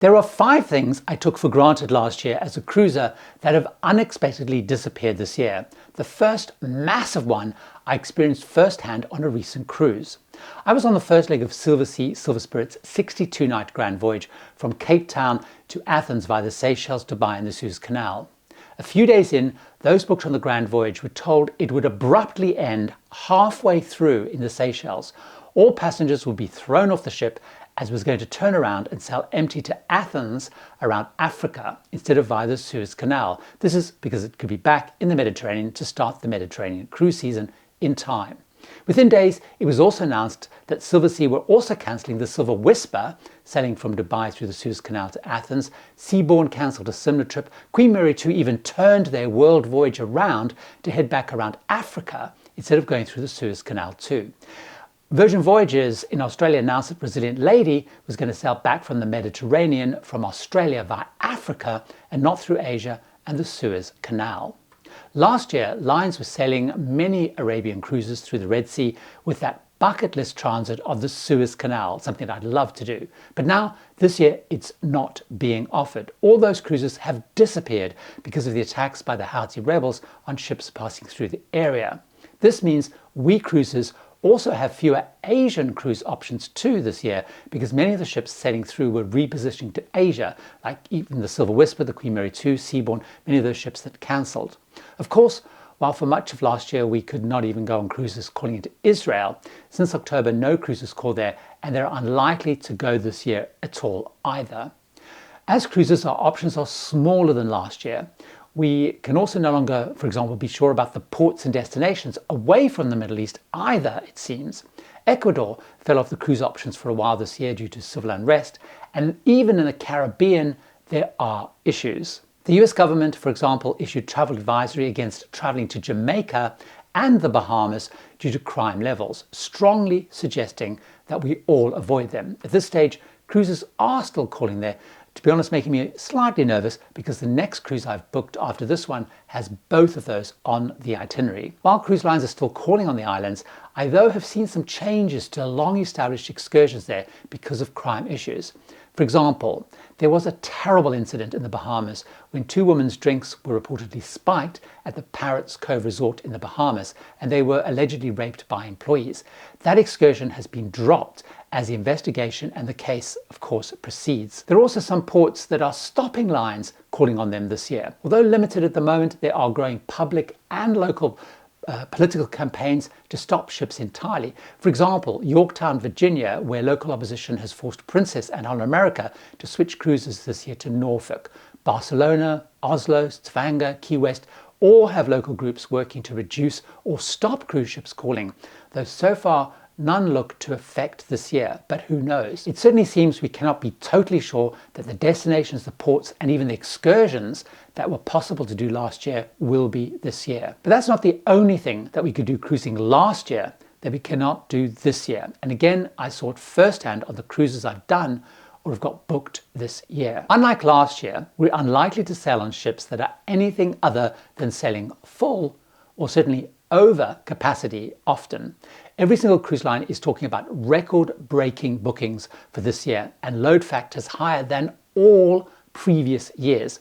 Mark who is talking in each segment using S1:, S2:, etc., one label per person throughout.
S1: There are 5 things I took for granted last year as a cruiser that have unexpectedly disappeared this year. The first massive one I experienced firsthand on a recent cruise. I was on the first leg of Silversea Silver Spirit's 62-night Grand Voyage from Cape Town to Athens via the Seychelles, Dubai and the Suez Canal. A few days in, those booked on the Grand Voyage were told it would abruptly end halfway through in the Seychelles. All passengers would be thrown off the ship as it was going to turn around and sail empty to Athens around Africa instead of via the Suez Canal. This is because it could be back in the Mediterranean to start the Mediterranean cruise season in time. Within days, it was also announced that Silversea were also cancelling the Silver Whisper, sailing from Dubai through the Suez Canal to Athens. Seabourn cancelled a similar trip. Queen Mary 2 even turned their world voyage around to head back around Africa instead of going through the Suez Canal too. Virgin Voyages in Australia announced that Brazilian Lady was going to sail back from the Mediterranean from Australia via Africa and not through Asia and the Suez Canal. Last year, lines were sailing many Arabian cruises through the Red Sea with that bucket list transit of the Suez Canal, something that I'd love to do. But now, this year, it's not being offered. All those cruises have disappeared because of the attacks by the Houthi rebels on ships passing through the area. This means we cruisers also have fewer Asian cruise options too this year because many of the ships sailing through were repositioning to Asia, like even the Silver Whisper, the Queen Mary 2, Seabourn, many of those ships that cancelled. Of course, while for much of last year we could not even go on cruises calling into Israel, since October no cruises call there and they're unlikely to go this year at all either. As cruisers, our options are smaller than last year. We can also no longer, for example, be sure about the ports and destinations away from the Middle East either, it seems. Ecuador fell off the cruise options for a while this year due to civil unrest, and even in the Caribbean there are issues. The US government, for example, issued travel advisory against travelling to Jamaica and the Bahamas due to crime levels, strongly suggesting that we all avoid them. At this stage, cruisers are still calling there, to be honest, making me slightly nervous because the next cruise I've booked after this one has both of those on the itinerary. While cruise lines are still calling on the islands, I though have seen some changes to long-established excursions there because of crime issues. For example, there was a terrible incident in the Bahamas when 2 women's drinks were reportedly spiked at the Parrots Cove Resort in the Bahamas, and they were allegedly raped by employees. That excursion has been dropped as the investigation and the case, of course, proceeds. There are also some ports that are stopping lines calling on them this year. Although limited at the moment, there are growing public and local political campaigns to stop ships entirely. For example, Yorktown, Virginia, where local opposition has forced Princess and Holland America to switch cruises this year to Norfolk. Barcelona, Oslo, Stavanger, Key West all have local groups working to reduce or stop cruise ships calling, though so far none look to affect this year, but who knows? It certainly seems we cannot be totally sure that the destinations, the ports and even the excursions that were possible to do last year will be this year. But that's not the only thing that we could do cruising last year that we cannot do this year. And again, I saw it firsthand on the cruises I've done or have got booked this year. Unlike last year, we're unlikely to sail on ships that are anything other than sailing full or certainly over capacity often. Every single cruise line is talking about record-breaking bookings for this year and load factors higher than all previous years.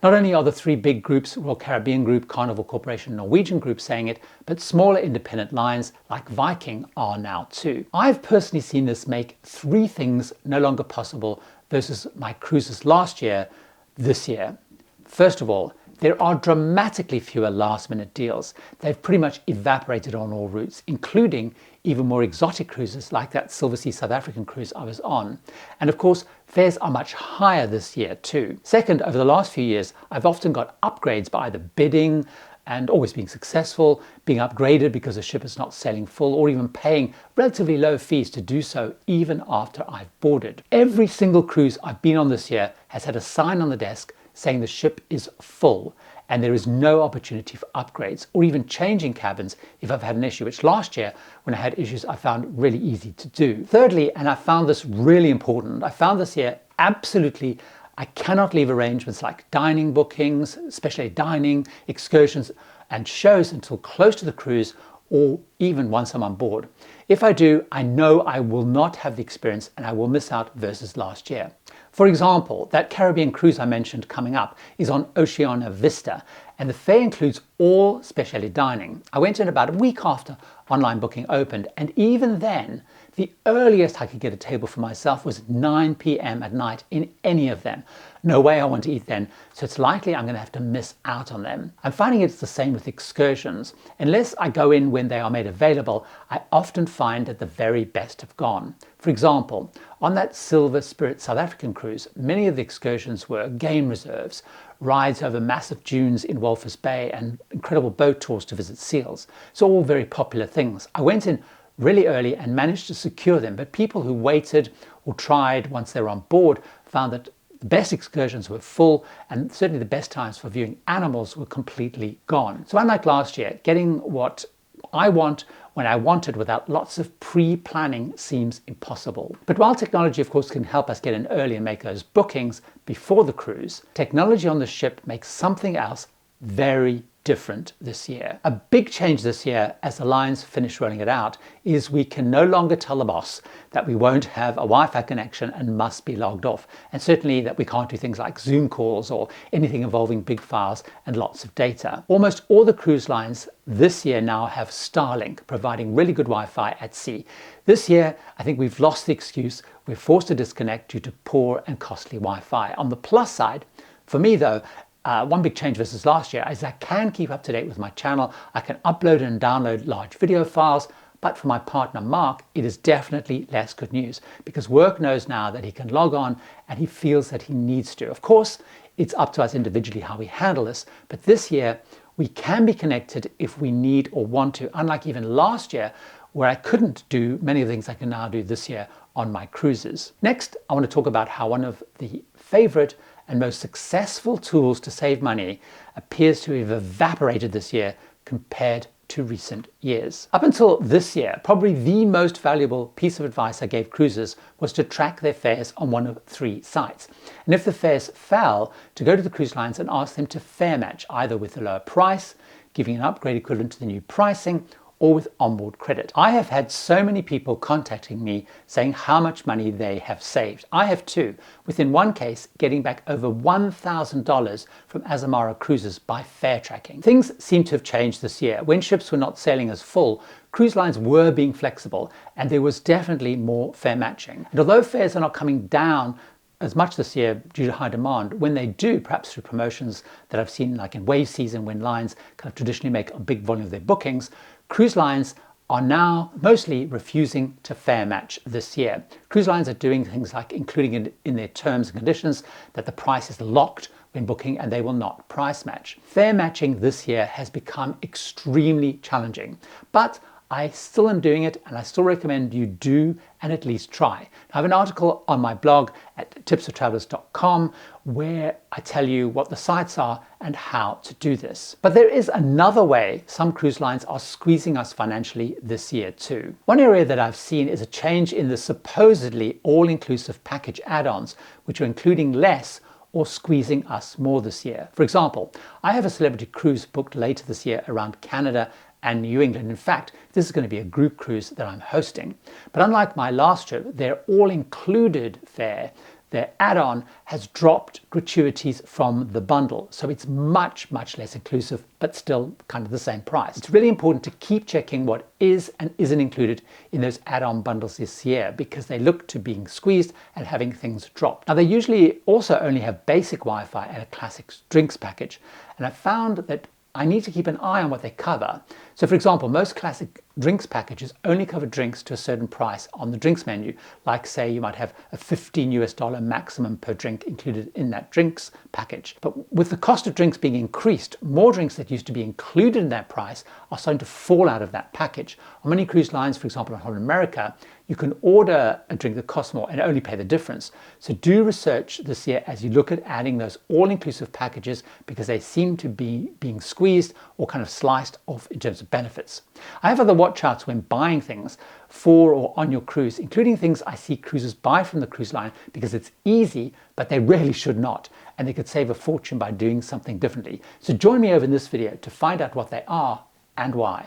S1: Not only are the 3 big groups, Royal Caribbean Group, Carnival Corporation, Norwegian Group saying it, but smaller independent lines like Viking are now too. I've personally seen this make 3 things no longer possible versus my cruises last year, this year. First of all, there are dramatically fewer last-minute deals. They've pretty much evaporated on all routes, including even more exotic cruises like that Silversea South African cruise I was on. And of course, fares are much higher this year too. Second, over the last few years, I've often got upgrades by either bidding and always being successful, being upgraded because the ship is not sailing full, or even paying relatively low fees to do so even after I've boarded. Every single cruise I've been on this year has had a sign on the desk saying the ship is full and there is no opportunity for upgrades or even changing cabins if I've had an issue, which last year when I had issues I found really easy to do. Thirdly, and I found this really important, I found this year absolutely I cannot leave arrangements like dining bookings, especially dining, excursions and shows until close to the cruise or even once I'm on board. If I do, I know I will not have the experience and I will miss out versus last year. For example, that Caribbean cruise I mentioned coming up is on Oceania Vista, and the fare includes all specialty dining. I went in about a week after online booking opened, and even then, the earliest I could get a table for myself was 9 p.m. at night in any of them. No way I want to eat then, so it's likely I'm going to have to miss out on them. I'm finding it's the same with excursions. Unless I go in when they are made available, I often find that the very best have gone. For example, on that Silver Spirit South African cruise, many of the excursions were game reserves, rides over massive dunes in Walvis Bay, and incredible boat tours to visit seals. So all very popular things. I went in really early and managed to secure them, but people who waited or tried once they were on board found that the best excursions were full, and certainly the best times for viewing animals were completely gone. So unlike last year, getting what I want when I want it without lots of pre-planning seems impossible. But while technology of course can help us get in early and make those bookings before the cruise, technology on the ship makes something else very different this year. A big change this year, as the lines finish rolling it out, is we can no longer tell the boss that we won't have a Wi-Fi connection and must be logged off, and certainly that we can't do things like Zoom calls or anything involving big files and lots of data. Almost all the cruise lines this year now have Starlink, providing really good Wi-Fi at sea. This year, I think we've lost the excuse. We're forced to disconnect due to poor and costly Wi-Fi. On the plus side, for me though, one big change versus last year is I can keep up to date with my channel. I can upload and download large video files, but for my partner Mark, it is definitely less good news because work knows now that he can log on and he feels that he needs to. Of course, it's up to us individually how we handle this, but this year we can be connected if we need or want to, unlike even last year where I couldn't do many of the things I can now do this year on my cruises. Next, I want to talk about how one of the favorite and most successful tools to save money appears to have evaporated this year compared to recent years. Up until this year, probably the most valuable piece of advice I gave cruisers was to track their fares on one of 3 sites. And if the fares fell, to go to the cruise lines and ask them to fare match, either with a lower price, giving an upgrade equivalent to the new pricing, or with onboard credit. I have had so many people contacting me saying how much money they have saved. I have too, within one case getting back over $1,000 from Azamara cruises by fare tracking. Things seem to have changed this year. When ships were not sailing as full, cruise lines were being flexible and there was definitely more fare matching. And although fares are not coming down as much this year due to high demand, when they do, perhaps through promotions that I've seen like in wave season when lines kind of traditionally make a big volume of their bookings, cruise lines are now mostly refusing to fare match this year. Cruise lines are doing things like including it in their terms and conditions that the price is locked when booking and they will not price match. Fare matching this year has become extremely challenging, but I still am doing it and I still recommend you do and at least try. I have an article on my blog at tipsfortravelers.com where I tell you what the sites are and how to do this. But there is another way some cruise lines are squeezing us financially this year too. One area that I've seen is a change in the supposedly all-inclusive package add-ons, which are including less or squeezing us more this year. For example, I have a celebrity cruise booked later this year around Canada and New England. In fact, this is going to be a group cruise that I'm hosting. But unlike my last trip, their all-included fare, their add-on has dropped gratuities from the bundle. So it's much, much less inclusive, but still kind of the same price. It's really important to keep checking what is and isn't included in those add-on bundles this year because they look to being squeezed and having things dropped. Now, they usually also only have basic Wi-Fi and a classic drinks package. And I found that I need to keep an eye on what they cover. So for example, most classic drinks packages only cover drinks to a certain price on the drinks menu. Like say you might have a $15 maximum per drink included in that drinks package. But with the cost of drinks being increased, more drinks that used to be included in that price are starting to fall out of that package. On many cruise lines, for example, in Holland America, you can order a drink that costs more and only pay the difference. So do research this year as you look at adding those all-inclusive packages because they seem to be being squeezed or kind of sliced off in terms of benefits. I have other watch outs when buying things for or on your cruise, including things I see cruisers buy from the cruise line because it's easy, but they really should not. And they could save a fortune by doing something differently. So join me over in this video to find out what they are and why.